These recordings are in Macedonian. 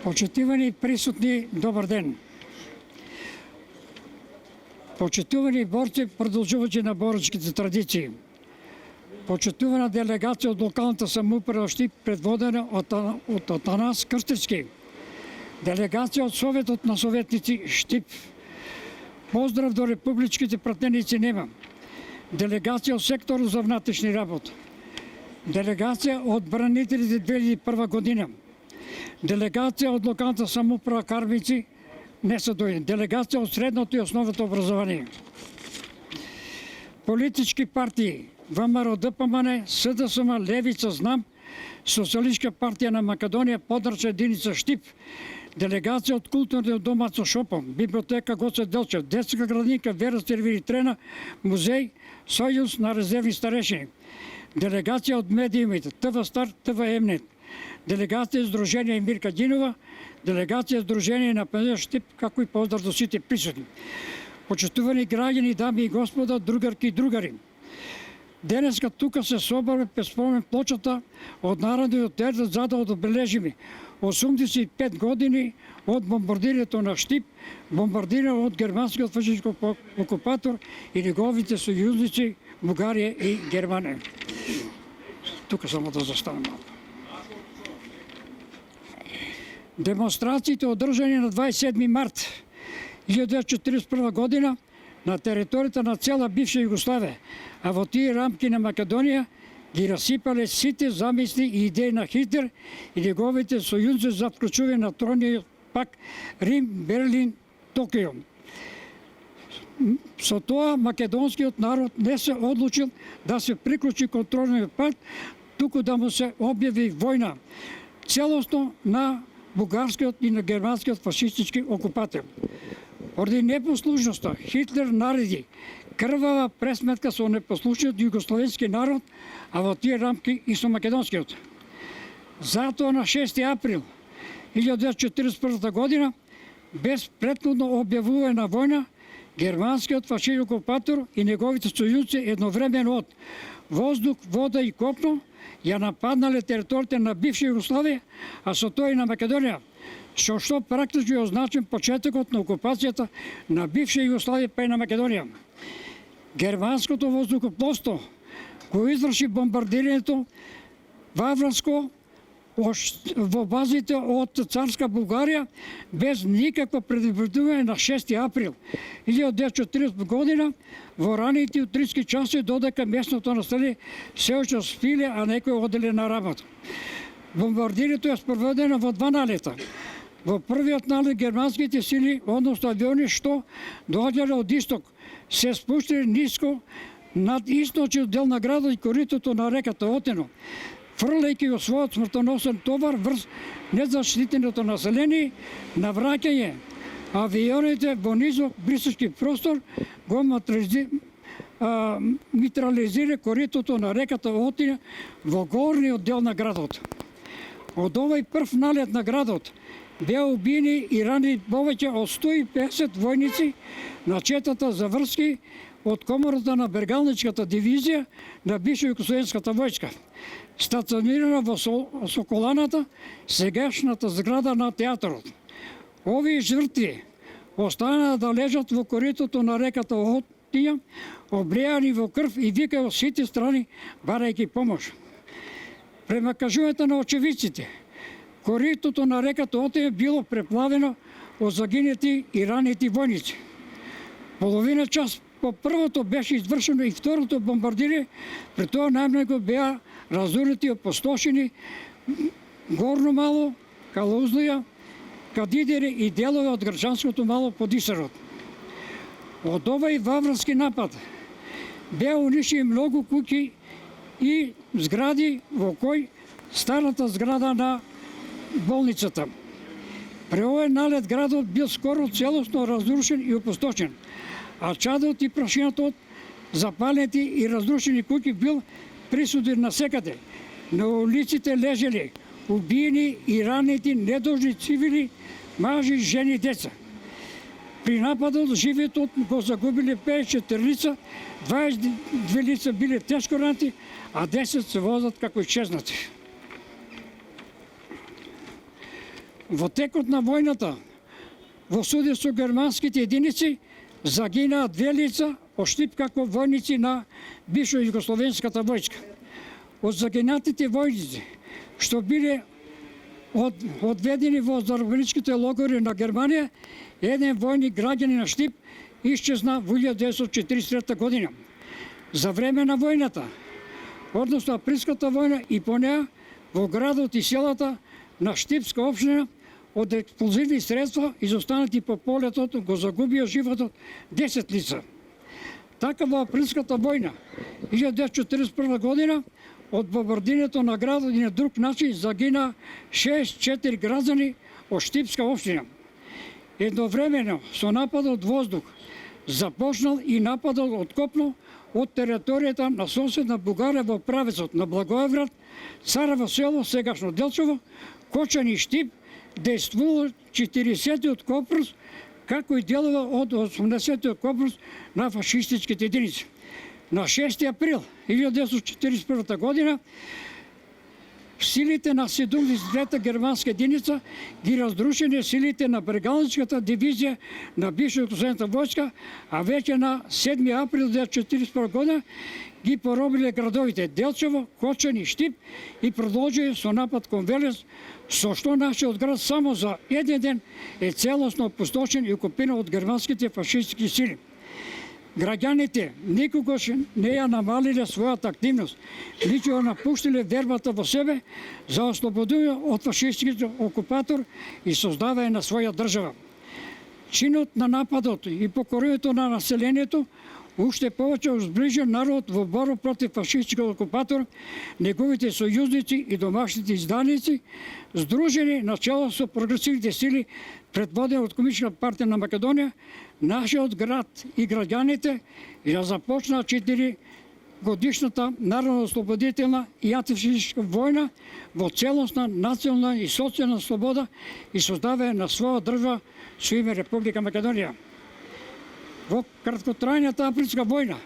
Почитувани присутни, добар ден. Почитувани борци, продолжувачи на боречките традиции. Почитувана делегација од локалната самоуправа Штип, предводена од Атанас Крстевски. Делегација од Советот на советници Штип. Поздрав до републичките пратеници НЕМА. Делегација од секторот за внатрешни работи. Делегација од бранителите 2001 година. Делегација од локалната самоуправа Карбици не се дојде. Делегација од средното и основното образование. Политички партии ВМРО, ДПМН, СДСМ, Левица, ЗНАМ, Социјалистичка партија на Македонија, подрачна единица Штип, делегација од културниот дом Ацо Шопо, библиотека Гоце Делчев, детска градинка Вера Стервири Трена, музеј, Сојуз на резервни старешини, делегација од медиумите ТВ Стар, ТВ Емнет, делегација Сдружение Мирка Динова, делегација Сдружение на пензионери Штип, како и поздрав до сите присутни. Почитувани граѓани, дами и господа, другарки и другари. Денеска тука се собраме пред спомен плочата од Народниот театар за да одбележиме 85 години од бомбардирањето на Штип, бомбардирано од германскиот фашистски окупатор и неговите сојузници Бугарија и Германија. Тука само да застанам малку. Демонстрациите одржани на 27 март 1941 година на територијата на цела бивша Југославија, а во тие рамки на Македонија ги расипале сите замисли и идеи на Хитлер и неговите сојузници за вклучување на трониот пак Рим, Берлин, Токио. Со тоа македонскиот народ не се одлучил да се приклучи кон трониот пакт, туку да му се објави војна целосно на бугарскиот и на германскиот фашистички окупатор. Поради непослушноста Хитлер нареди крвава пресметка со непослушниот југословенски народ, а во тие рамки и со македонскиот. Затоа на 6 април 1941 година, без претходно објавување на војна, германскиот фашистски окупатор и неговите сојузници едновремено од воздух, вода и копно ја нападнале територијата на бивша Југославија, а со тоа и на Македонија, што практично е означен почетокот на окупацијата на бивша Југославија па и на Македонија. Германското воздухопловство го изврши бомбардирањето Ваврско во базите од царска Бугарија без никакво предупредување на 6 април 1940 година во раните утрински часови, додека местното население се уште спиле, а некои оделе на работа. Бомбардирањето е спроведено во два налета. Во првиот налет германските сили, односно авиони што доаѓале од исток, се спуштиле ниско над источниот дел на градот и коритото на реката Отино, фрлајќи го својот смртоносен товар врз незаштитеното население. На враќање авионите во низок брисечки простор го митрализира коритото на реката Отино во горниот дел на градот. Од овој прв налет на градот беа убиени и ранени повеќе од 150 војници на четата за врски од комората на Бергалничката дивизија на бивша југословенската војска, стационирана во Соколаната, сегашната зграда на театарот. Овие жртви останаа да лежат во коритото на реката Отино, обреани во крв и викаат од сите страни барајќи помош. Према кажувањето на очевидците, коритото на реката Отино било преплавено од загинети и ранети војници. Половина час по првото беше извршено и второто бомбардирање, при тоа најмногу беа разорити и опустошени Горно Мало, Калузлија, Кадидери и делови од граѓанското Мало Подисарот. Од овој ваврски напад беа унишени многу куќи и згради, во кој старата зграда на болницата. При овој налет градот бил скоро целосно разрушен и опустошен, а чадот и прашината од запалените и разрушени куќи бил присутен насекаде. На улиците лежеле убиени и ранети недолжни цивили, мажи, жени, деца. При нападот животот го загубиле 54 лица, 22 лица биле тешко ранати, а 10 се возат како исчезнати. Во текот на војната, во суди со германските единици, загинаа 2 лица по Штип како војници на бивша југословенската војска. Од загинатите војници, што биле одведени во заробеничките логори на Германија, еден војник граѓанин на Штип исчезна во 1943 година. За време на војната, односно априлската војна и по неа, во градот и селата на Штипска општина од експлозивни средства изостанати по полетот го загубија животот 10 лица. Така во априлската војна 1941 година од бомбардирањето на градот и на друг начин загина 64 граѓани од Штипска општина. Едновремено со нападот од воздух започнал и нападот од копно од територијата на соседна Бугарија во правецот на Благоевград, Царево село, сегашно Делчево, Кочани и Штип, действувал 40-тиот корпус, како и делова од 80-тиот корпус на фашистичките единици. На 6 април 1941 година силите на 72-та германска единица ги разрушени силите на брегалничката дивизија на бивша југословенска војска, а веќе на 7 април 1941 година ги поробиле градовите Делчево, Кочани и Штип и продолжија со напад кон Велес, со што нашиот град само за еден ден е целосно опустошен и окупиран од германските фашистички сили. Граѓаните никогаш не ја намалиле својата активност, ниту ја напуштиле вербата во себе за ослободување од фашистичкиот окупатор и создавање на своја држава. Чинот на нападот и покорувањето на населението уште повеќе зближи народ во борба против фашистичкиот окупатор, неговите сојузници и домашните изданици, здружени начело со прогресивните сили предводени од Комунистичка партија на Македонија, нашиот град и граѓаните ја започнаа 4 годишната народно-ослободителна и антифашистичка војна во целосна национална и социјална слобода и создавање на своја држава со име Република Македонија. Во краткотрајната априлска војна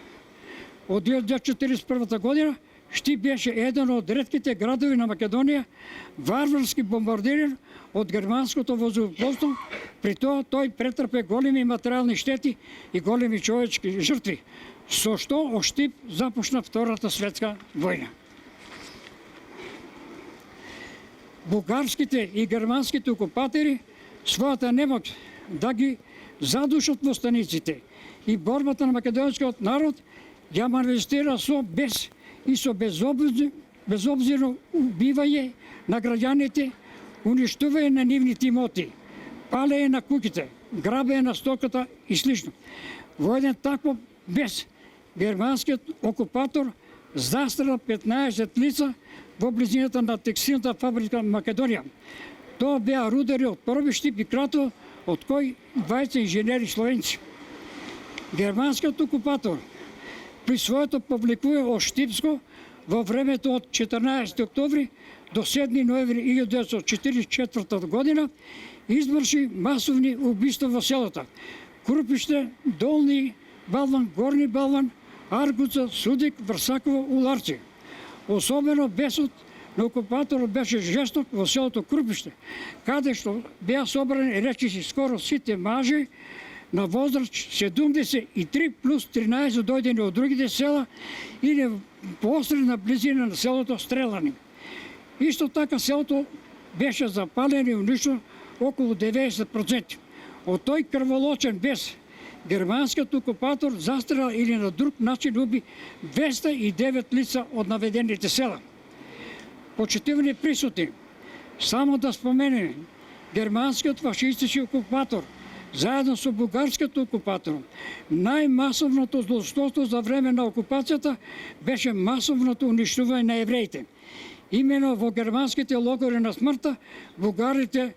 од 1941 година Штип беше еден од ретките градови на Македонија варварски бомбардиран од германското воздухопловство, при тоа тој претрпе големи материјални штети и големи човечки жртви, со што од Штип започна Втората светска војна. Бугарските и германските окупатори својата немоќ да ги задушат востаниците и борбата на македонскиот народ ја манифестира со безобзирно убивање на граѓаните, уништување на нивните имоти, палење на куќите, грабење на стоката и слично. Во еден таков бес, германскиот окупатор застрела 15 лица во близината на текстилната фабрика Македонија. Тоа беа рудари од Први Штип и Кратово, од кои 20 инженери словенци. Германскиот окупатор при своето повлекување од Штипско во времето од 14 октомври до 7 ноември 1944 година изврши масовни убиства во селата Крупиште, Долни Балван, Горни Балван, Аргуца, Судик, Врсаково, Уларци. Особено бесот на окупаторот беше жесток во селото Крупиште, каде што беа собрани речиси скоро сите мажи на возраст 73 плюс 13 дојдени од другите села или посредна близина на селото Стрелани. Исто така селото беше запалено и уништено околу 90%. Од тој крволочен бес, германскиот окупатор застрела или на друг начин уби 209 лица од наведените села. Почитувани присутни, само да споменеме, германскиот фашистички окупатор заедно со бугарскиот окупатор, најмасовното злостоство за време на окупацијата беше масовното уништување на евреите. Имено во германските логори на смртта, бугарите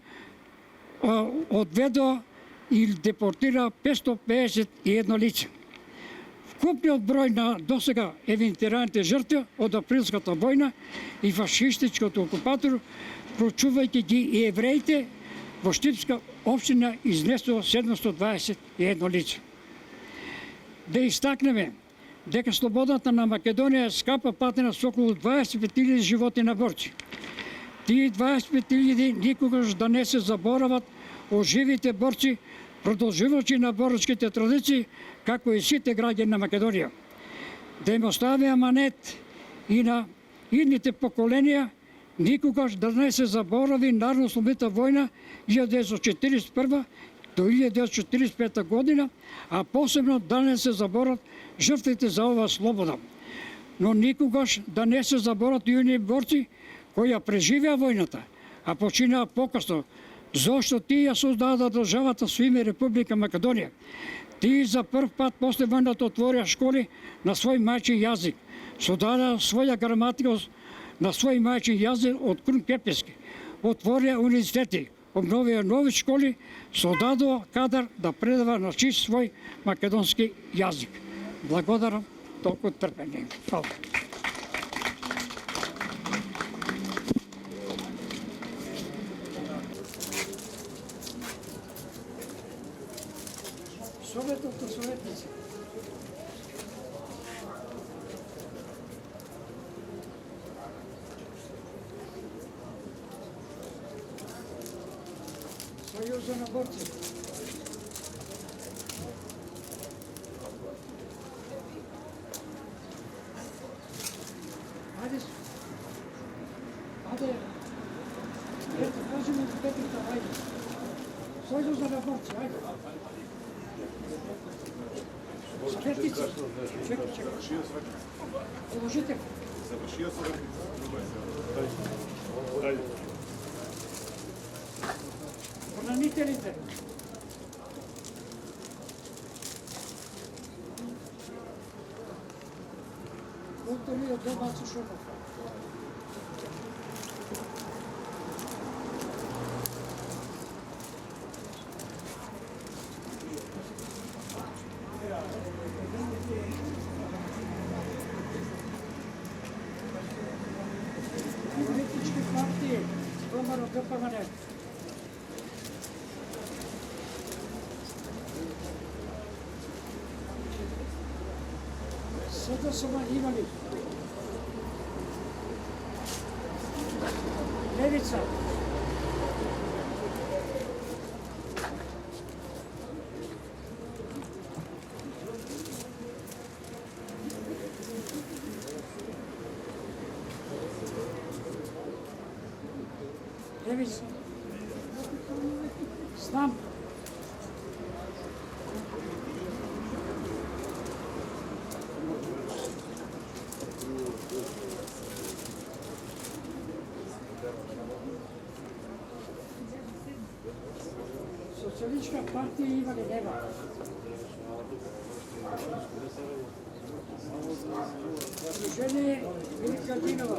одведоа и депортира 551 лица. Вкупниот број на досега евентираните жртви од априлската војна и фашистичкиот окупатор, вклучувајќи ги и евреите, во Штипска општина изнесло 721 лице. Да истакнеме дека слободата на Македонија е скапа платена со околу 25.000 животи на борци. Тие 25.000 никогаш да не се заборават од живите борци, продолжувачи на боречките традиции, како и сите граѓани на Македонија. Да им остави аманет и на идните поколенија, никогаш да не се заборави Народно-ослободителна војна 1941 до 1945 година, а посебно да не се заборат жртвите за оваа слобода. Но никогаш да не се заборат и оние борци кои ја преживеа војната, а починаа покасно, зошто тие ја создадаа државата со име Република Македонија. Тие за прв пат после војната отворија школи на свој мајчин јазик, создадаа своја граматика на свој мајчин јазик од Крун Кепески, отворија универзитети, обновија нови школи, создадоа кадар да предава на чист свој македонски јазик. Благодарам, толку трпение. Фала. Советот на советници. Сојуза на борци. Ајде, ето, кажеме петите, ајде. Сојуза на борци, ајде. Советници, чекай. Положите. Завршија советници. Бранителите. Доктори од Добаца Шопов. Политички партии, Домар од ДПМН. СДСМ имали. Левица. Левица. Знам. Социалистичка партија има ли нема? Движение Велика Динова.